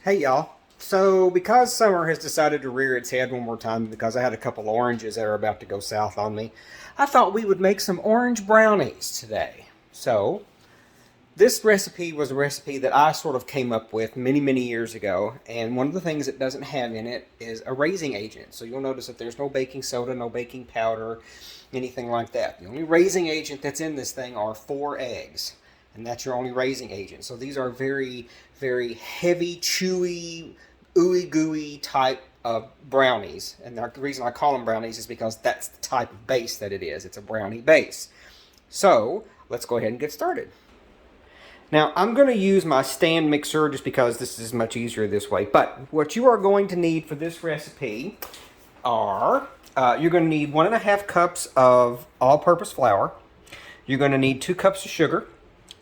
Hey y'all. So because summer has decided to rear its head one more time because I had a couple oranges that are about to go south on me, I thought we would make some orange brownies today. So this recipe was a recipe that I sort of came up with many years ago, and one of the things it doesn't have in it is a raising agent. So you'll notice that there's no baking soda, no baking powder, anything like that. The only raising agent that's in this thing are 4 eggs, and that's your only raising agent. So these are very heavy, chewy, ooey gooey type of brownies. And the reason I call them brownies is because that's the type of base that it is. It's a brownie base. So let's go ahead and get started. Now, I'm going to use my stand mixer just because this is much easier this way. But what you are going to need for this recipe are, you're going to need 1.5 cups of all-purpose flour. You're going to need 2 cups of sugar,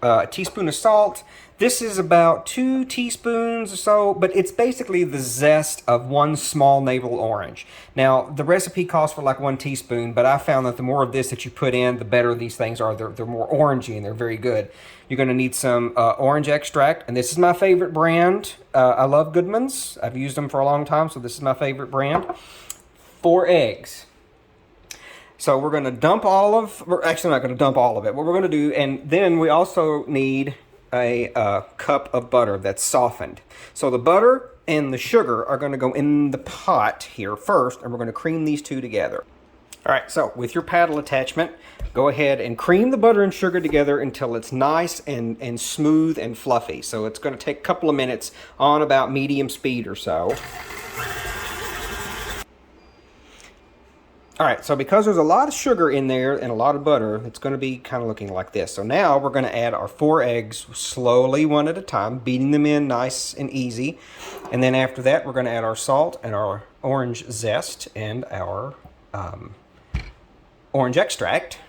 a teaspoon of salt. This is about 2 teaspoons or so, but it's basically the zest of 1 small navel orange. Now, the recipe calls for like 1 teaspoon, but I found that the more of this that you put in, the better these things are. They're more orangey and they're very good. You're going to need some orange extract, and this is my favorite brand. I love Goodman's. I've used them for a long time, so this is my favorite brand. 4 eggs. So we're going to dump all of, we're actually not going to dump all of it. What we're going to do, and then we also need a cup of butter that's softened. So the butter and the sugar are going to go in the pot here first, and we're going to cream these two together. All right, so with your paddle attachment, go ahead and cream the butter and sugar together until it's nice and smooth and fluffy. So it's going to take a couple of minutes on about medium speed or so. All right, so because there's a lot of sugar in there and a lot of butter, it's going to be kind of looking like this. So now we're going to add our 4 eggs slowly, one at a time, beating them in nice and easy. And then after that, we're going to add our salt and our orange zest and our orange extract.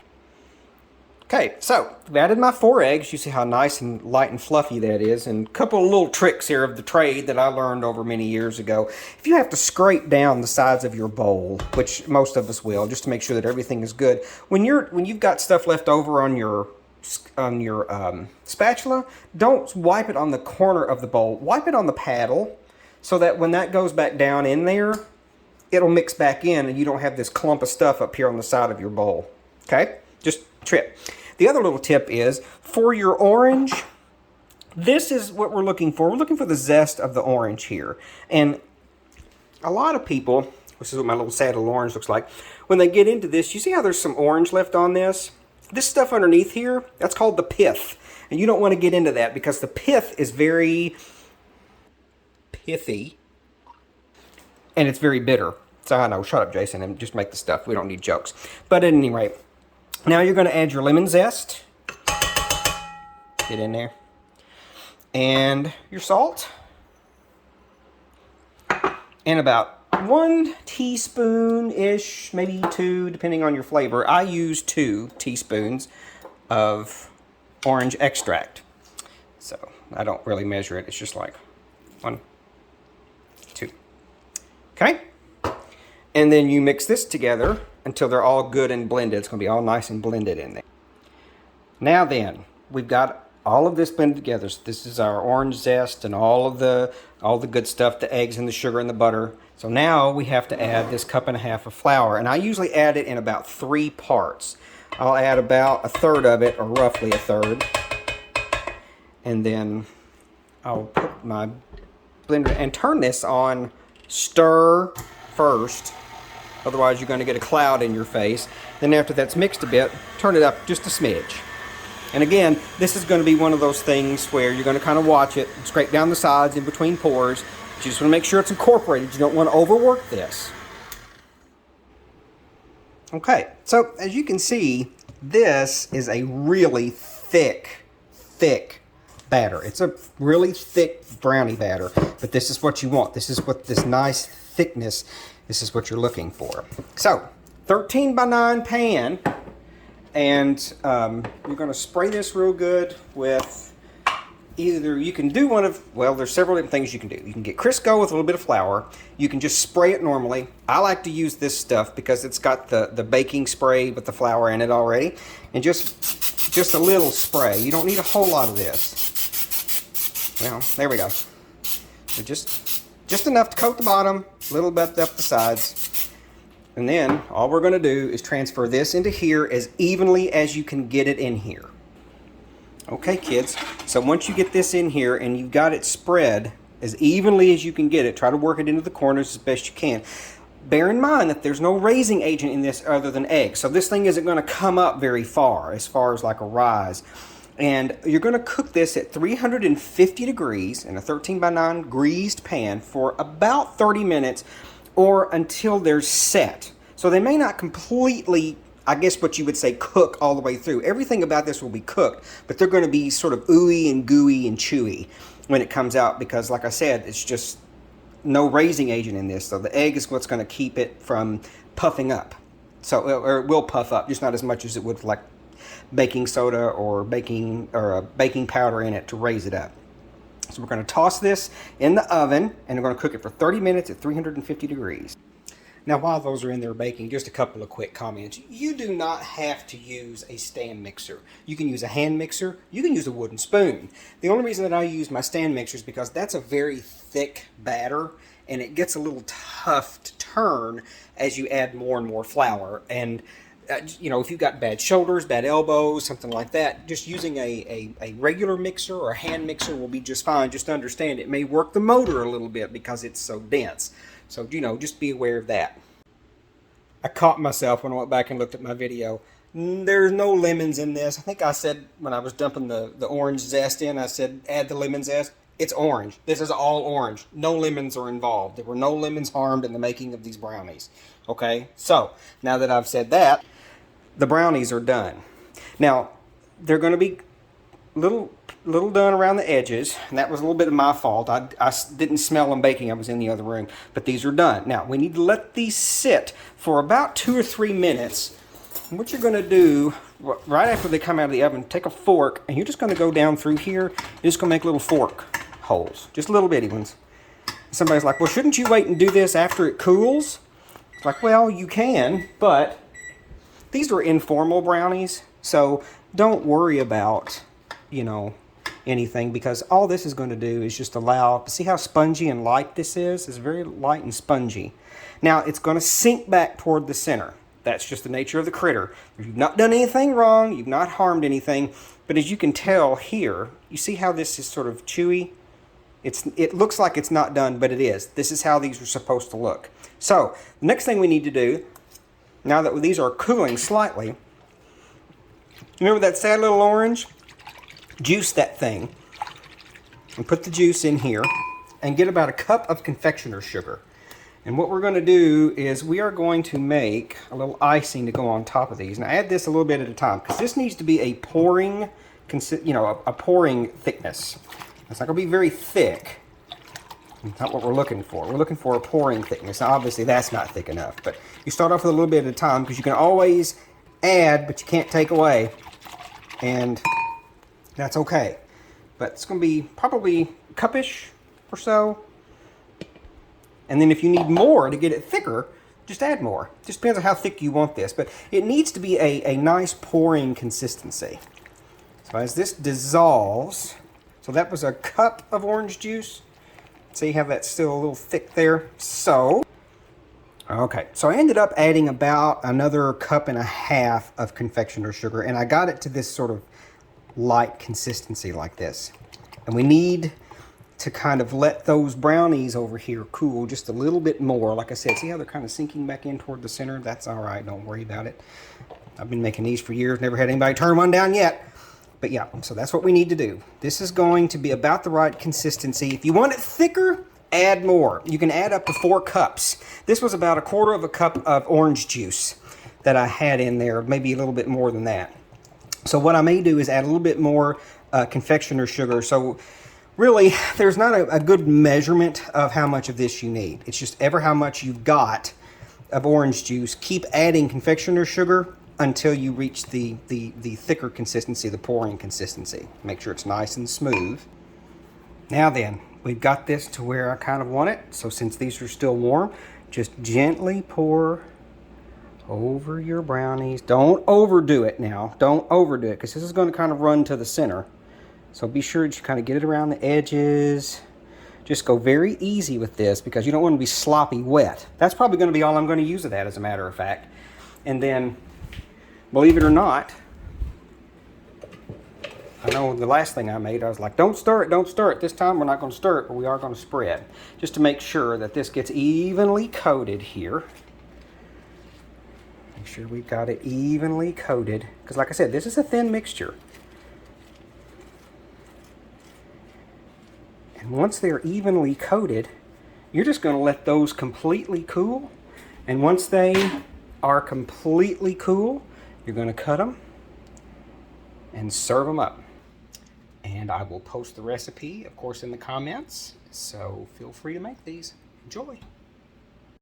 Okay, so I've added my 4 eggs. You see how nice and light and fluffy that is. And a couple of little tricks here of the trade that I learned over many years ago. If you have to scrape down the sides of your bowl, which most of us will, just to make sure that everything is good. When you've got stuff left over on your spatula, don't wipe it on the corner of the bowl. Wipe it on the paddle so that when that goes back down in there, it'll mix back in and you don't have this clump of stuff up here on the side of your bowl. Okay? Just trip. The other little tip is, for your orange, this is what we're looking for. We're looking for the zest of the orange here. And a lot of people, this is what my little saddle orange looks like, when they get into this, you see how there's some orange left on this? This stuff underneath here, that's called the pith. And you don't want to get into that because the pith is very pithy and it's very bitter. So I know, shut up, Jason, and just make the stuff. We don't need jokes. But at any rate, now you're going to add your lemon zest. Get in there. And your salt. And about 1 teaspoon-ish, maybe 2, depending on your flavor. I use 2 teaspoons of orange extract. So I don't really measure it. It's just like 1, 2. Okay? And then you mix this together until they're all good and blended. It's going to be all nice and blended in there. Now then, we've got all of this blended together. So this is our orange zest and all the good stuff, the eggs and the sugar and the butter. So now we have to add this 1.5 cups of flour. And I usually add it in about 3 parts. I'll add about 1/3 of it, or roughly 1/3. And then I'll put my blender and turn this on stir first. Otherwise, you're going to get a cloud in your face. Then after that's mixed a bit, turn it up just a smidge. And again, this is going to be one of those things where you're going to kind of watch it, scrape down the sides in between pours. But you just want to make sure it's incorporated. You don't want to overwork this. Okay, so as you can see, this is a really thick batter. It's a really thick brownie batter, but this is what you want. This is what this nice thickness, this is what you're looking for. So 13 by 9 pan, and you're going to spray this real good with either, you can do one of, well, there's several different things you can do. You can get Crisco with a little bit of flour. You can just spray it normally. I like to use this stuff because it's got the baking spray with the flour in it already. And just a little spray. You don't need a whole lot of this. Well, there we go. So just enough to coat the bottom, a little bit up the sides. And then all we're going to do is transfer this into here as evenly as you can get it in here. Okay, kids, so once you get this in here and you've got it spread as evenly as you can get it, try to work it into the corners as best you can. Bear in mind that there's no raising agent in this other than eggs, so this thing isn't going to come up very far as like a rise. And you're going to cook this at 350 degrees in a 13 by 9 greased pan for about 30 minutes or until they're set. So they may not completely, I guess what you would say, cook all the way through. Everything about this will be cooked, but they're going to be sort of ooey and gooey and chewy when it comes out because, like I said, it's just no raising agent in this. So the egg is what's going to keep it from puffing up. So, or it will puff up, just not as much as it would like baking soda or baking powder in it to raise it up. So we're going to toss this in the oven and we're going to cook it for 30 minutes at 350 degrees. Now, while those are in there baking, just a couple of quick comments. You do not have to use a stand mixer. You can use a hand mixer. You can use a wooden spoon. The only reason that I use my stand mixer is because that's a very thick batter, and it gets a little tough to turn as you add more and more flour. And you know, if you've got bad shoulders, bad elbows, something like that, just using a regular mixer or a hand mixer will be just fine. Just understand it may work the motor a little bit because it's so dense. So, you know, just be aware of that. I caught myself when I went back and looked at my video. There's no lemons in this. I think I said when I was dumping the orange zest in, I said add the lemon zest. It's orange. This is all orange. No lemons are involved. There were no lemons harmed in the making of these brownies. Okay, so now that I've said that, the brownies are done. Now, they're going to be little done around the edges, and that was a little bit of my fault. I didn't smell them baking. I was in the other room, but these are done. Now, we need to let these sit for about 2 or 3 minutes. And what you're going to do, right after they come out of the oven, take a fork, and you're just going to go down through here. You're just going to make little fork holes, just little bitty ones. Somebody's like, well, shouldn't you wait and do this after it cools? It's like, well, you can, but these are informal brownies, so don't worry about, you know, anything, because all this is going to do is just allow, see how spongy and light this is? It's very light and spongy. Now, it's going to sink back toward the center. That's just the nature of the critter. You've not done anything wrong, you've not harmed anything, but as you can tell here, you see how this is sort of chewy? It looks like it's not done, but it is. This is how these are supposed to look. So, the next thing we need to do, now that these are cooling slightly, remember that sad little orange? Juice that thing and put the juice in here and get about a cup of confectioner's sugar. And what we're going to do is we are going to make a little icing to go on top of these. Now add this a little bit at a time because this needs to be a pouring, a pouring thickness. It's not going to be very thick. That's not what we're looking for. We're looking for a pouring thickness. Now obviously that's not thick enough, but you start off with a little bit at a time because you can always add, but you can't take away. And that's okay. But it's going to be probably a cup-ish or so. And then if you need more to get it thicker, just add more. It just depends on how thick you want this. But it needs to be a nice pouring consistency. So as this dissolves, so that was a cup of orange juice. See how that's still a little thick there? So, okay. So I ended up adding about another cup and a half of confectioner's sugar. And I got it to this sort of light consistency like this. And we need to kind of let those brownies over here cool just a little bit more. Like I said, see how they're kind of sinking back in toward the center? That's all right. Don't worry about it. I've been making these for years. Never had anybody turn one down yet. But yeah, so that's what we need to do. This is going to be about the right consistency. If you want it thicker, add more. You can add up to 4 cups. This was about 1/4 of a cup of orange juice that I had in there, maybe a little bit more than that. So what I may do is add a little bit more confectioner's sugar. So really, there's not a good measurement of how much of this you need. It's just ever how much you've got of orange juice. Keep adding confectioner's sugar until you reach the thicker consistency, the pouring consistency. Make sure it's nice and smooth. Now then, we've got this to where I kind of want it. So since these are still warm, just gently pour over your brownies. Don't overdo it now. Don't overdo it because this is going to kind of run to the center. So be sure that you kind of get it around the edges. Just go very easy with this because you don't want to be sloppy wet. That's probably going to be all I'm going to use of that, as a matter of fact. And then, believe it or not, I know the last thing I made, I was like, don't stir it, don't stir it. This time we're not going to stir it, but we are going to spread. Just to make sure that this gets evenly coated here. Make sure we've got it evenly coated. Because like I said, this is a thin mixture. And once they're evenly coated, you're just going to let those completely cool. And once they are completely cool, you're going to cut them and serve them up. And I will post the recipe, of course, in the comments. So feel free to make these. Enjoy.